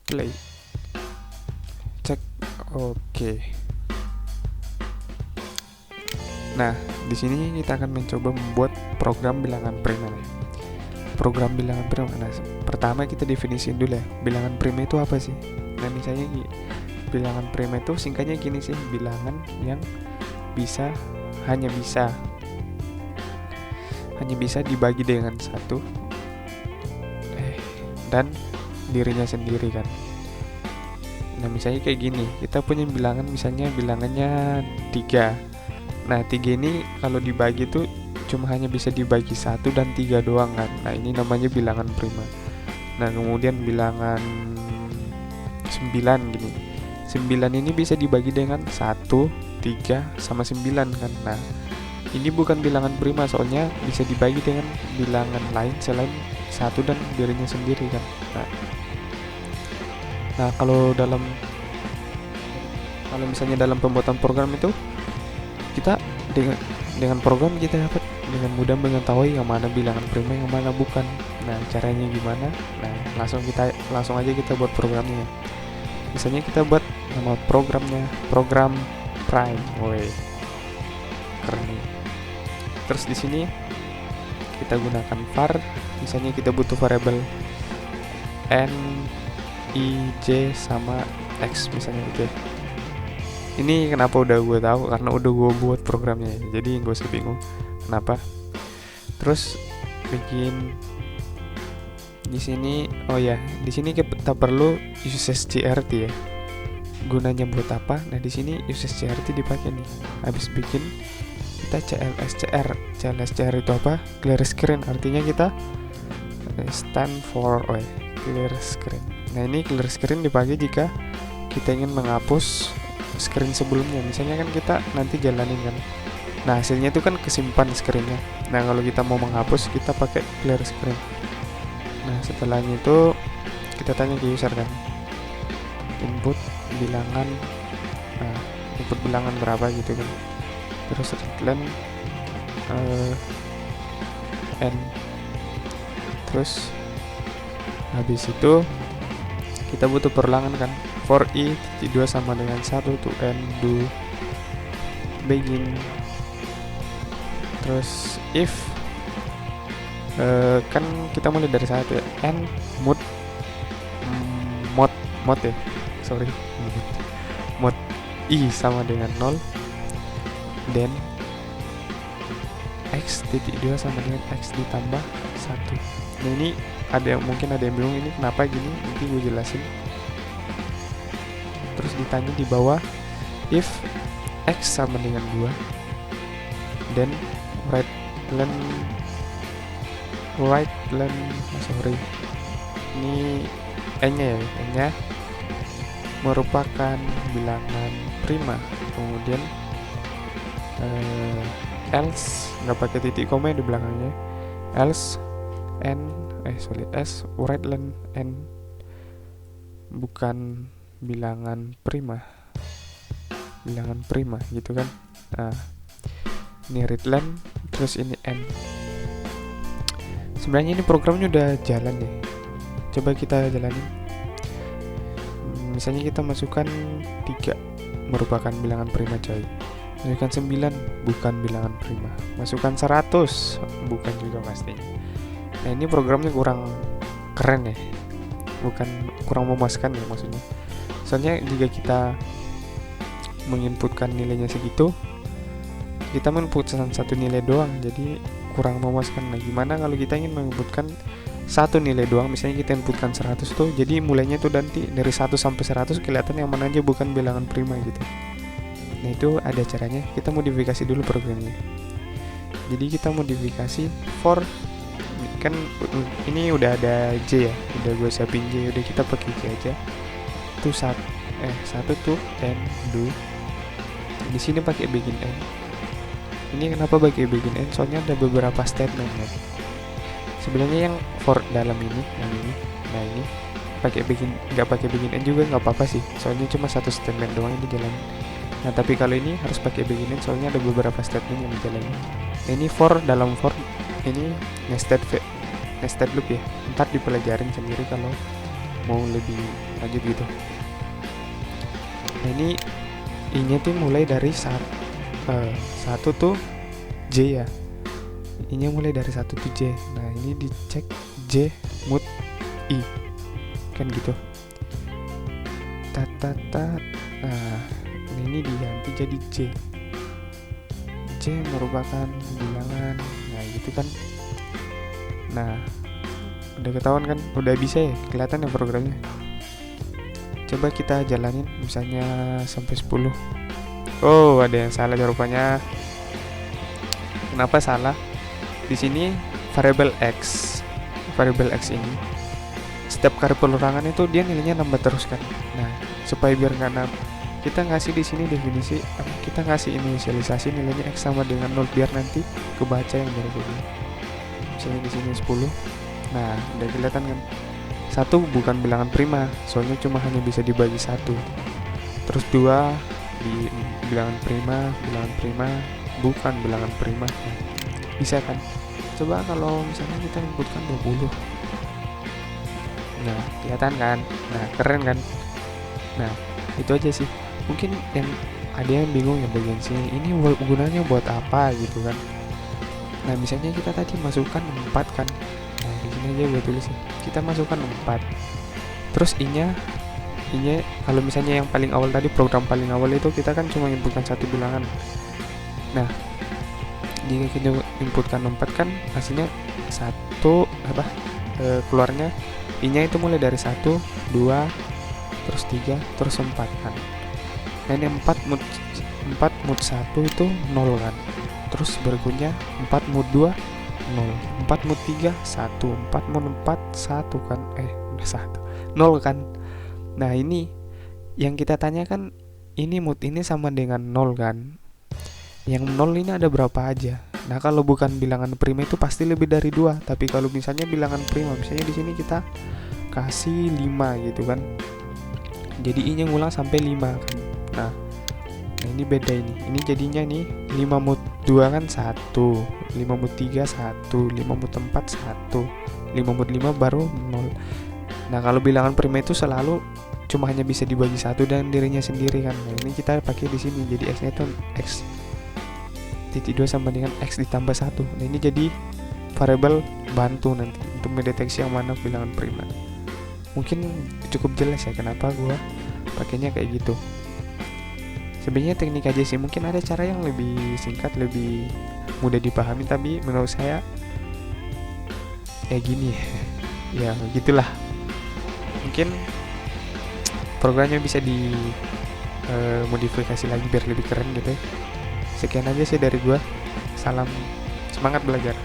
play, cek. Oke. Nah, di sini kita akan mencoba membuat program bilangan prima. Program bilangan prima. Nah, pertama kita definisiin dulu ya, bilangan prima itu apa sih? Nah, misalnya bilangan prima itu singkatnya gini sih, bilangan yang hanya bisa dibagi dengan satu dan dirinya sendiri kan. Nah, misalnya kayak gini, kita punya bilangan, misalnya bilangannya 3. Nah, 3 ini kalau dibagi tuh cuma hanya bisa dibagi 1 dan 3 doang kan. Nah, ini namanya bilangan prima. Nah, kemudian bilangan 9 gini. 9 ini bisa dibagi dengan 1, 3, sama 9 kan. Nah, ini bukan bilangan prima soalnya bisa dibagi dengan bilangan lain selain 1 dan dirinya sendiri kan. Nah, kalau misalnya dalam pembuatan program itu, kita dengan program kita dapat dengan mudah mengetahui yang mana bilangan prima, yang mana bukan. Nah, caranya gimana? Nah, langsung aja kita buat programnya. Misalnya kita buat nama programnya program prime. Woi, keren nih. Terus di sini kita gunakan var. Misalnya kita butuh variabel n, i, j sama x misalnya gitu ya. Ini kenapa udah gue tahu, karena udah gue buat programnya, jadi gue usah bingung kenapa. Terus bikin di sini, di sini kita perlu uses crt ya. Gunanya buat apa? Nah, di sini uses crt dipakai nih. Habis bikin kita clscr. Clscr itu apa? Clear screen, artinya kita stand for clear screen. Nah, ini clear screen dipakai jika kita ingin menghapus screen sebelumnya. Misalnya kan kita nanti jalanin kan, nah hasilnya itu kan kesimpan screennya. Nah, kalau kita mau menghapus, kita pakai clear screen. Nah, setelahnya itu kita tanya ke user kan, input bilangan berapa gitu kan. Terus return n. Terus habis itu kita butuh perulangan kan, for i titik 2 sama dengan 1 to n do begin. Terus if kan kita mulai dari 1 ya, n mod ya, mod i sama dengan 0, then x titik 2 sama dengan x ditambah 1. Nah, ini mungkin ada yang bingung ini kenapa gini, nanti gue jelasin. Terus ditanya di bawah, if x sama dengan 2, then right len ini n-nya merupakan bilangan prima. Kemudian else, nggak pakai titik koma di belakangnya, else s right len n bukan bilangan prima gitu kan. Nah, ini read len, terus ini n. Sebenarnya ini programnya udah jalan nih, coba kita jalanin. Misalnya kita masukkan 3 merupakan bilangan prima coy, masukkan 9 bukan bilangan prima, masukkan 100 bukan juga pastinya. Nah, ini programnya kurang keren ya, bukan kurang memuaskan ya maksudnya. Soalnya jika kita menginputkan nilainya segitu, kita menginputkan satu nilai doang, jadi kurang memuaskan. Nah, gimana kalau kita ingin menginputkan satu nilai doang, misalnya kita inputkan 100 tuh, jadi mulainya tuh nanti dari 1 sampai 100 kelihatan yang mana aja bukan bilangan prima gitu. Nah, itu ada caranya, kita modifikasi dulu programnya. Jadi kita modifikasi for, kan ini udah ada J ya, udah gue siapin J, udah kita pakai J aja. Tuh satu tuh n do. Di sini pakai begin n. Ini kenapa pakai begin n? Soalnya ada beberapa statement ya. Sebenarnya yang for dalam ini, nah ini pakai begin, nggak pakai begin n juga nggak apa-apa sih. Soalnya cuma satu statement doang yang dijalani. Nah, tapi kalau ini harus pakai begin n soalnya ada beberapa statement yang dijalani. Nah, ini for dalam for ini nested loop ya. Ntar dipelajarin sendiri kalau mau lebih lanjut gitu. Nah ini I-nya tuh mulai dari satu tuh J ya, I-nya mulai dari satu tuh J. Nah ini dicek J mood I kan gitu. Nah ini diganti jadi J. J merupakan bilangan. Nah gitu kan. Nah udah ketahuan kan, udah bisa ya, kelihatan ya programnya. Coba kita jalanin misalnya sampai 10. Oh, ada yang salah rupanya. Kenapa salah? Di sini variabel X ini setiap kali pengulangan itu dia nilainya nambah terus kan. Nah, supaya biar nggak kita ngasih di sini definisi, kita ngasih inisialisasi nilainya X sama dengan 0 biar nanti kebaca yang berikutnya. Misalnya di sini 10. Nah, udah kelihatan kan? 1 bukan bilangan prima, soalnya cuma hanya bisa dibagi 1. Terus 2 di bilangan prima bukan bilangan prima. Nah, bisa kan? Coba kalau misalnya kita inputkan 20. Nah, kelihatan kan? Nah, keren kan? Nah, itu aja sih. Mungkin yang ada yang bingung ya bagian sini, ini gunanya buat apa gitu kan. Nah, misalnya kita tadi masukkan 4 kan. Nah, di sini aja gue tulis ya. Kita masukkan 4. Terus I-nya kalau misalnya yang paling awal tadi, program paling awal itu kita kan cuma inputkan satu bilangan. Nah, jika kita inputkan 4 kan hasilnya 1 keluarnya I-nya itu mulai dari 1, 2, terus 3, terus 4 kan. Nah, ini 4 mood 1 itu 0 kan. Terus berikutnya 4 mood 2 0, 4 mood 3 1, 4 mood 4 1 kan. Udah 1 0 kan. Nah, ini yang kita tanyakan, ini mood ini sama dengan 0 kan. Yang 0 ini ada berapa aja. Nah, kalau bukan bilangan prima itu pasti lebih dari 2. Tapi kalau misalnya bilangan prima, misalnya di sini kita kasih 5 gitu kan. Jadi I-nya ngulang sampai 5 kan. Nah, ini beda ini. Ini jadinya nih 5 mood 2 kan 1, 5 mood 3 1, 5 mood 4 1, 5 mood 5 baru 0. Nah, kalau bilangan prima itu selalu cuma hanya bisa dibagi 1 dan dirinya sendiri kan. Nah, ini kita pakai di sini. Jadi X-nya itu X titik 2 sama dengan X ditambah 1. Nah, ini jadi variabel bantu nanti untuk mendeteksi yang mana bilangan prima. Mungkin cukup jelas ya kenapa gua pakainya kayak gitu. Sebenarnya teknik aja sih, mungkin ada cara yang lebih singkat, lebih mudah dipahami, tapi menurut saya gini ya gitulah. Mungkin programnya bisa di modifikasi lagi biar lebih keren gitu ya. Sekian aja sih dari gua. Salam semangat belajar.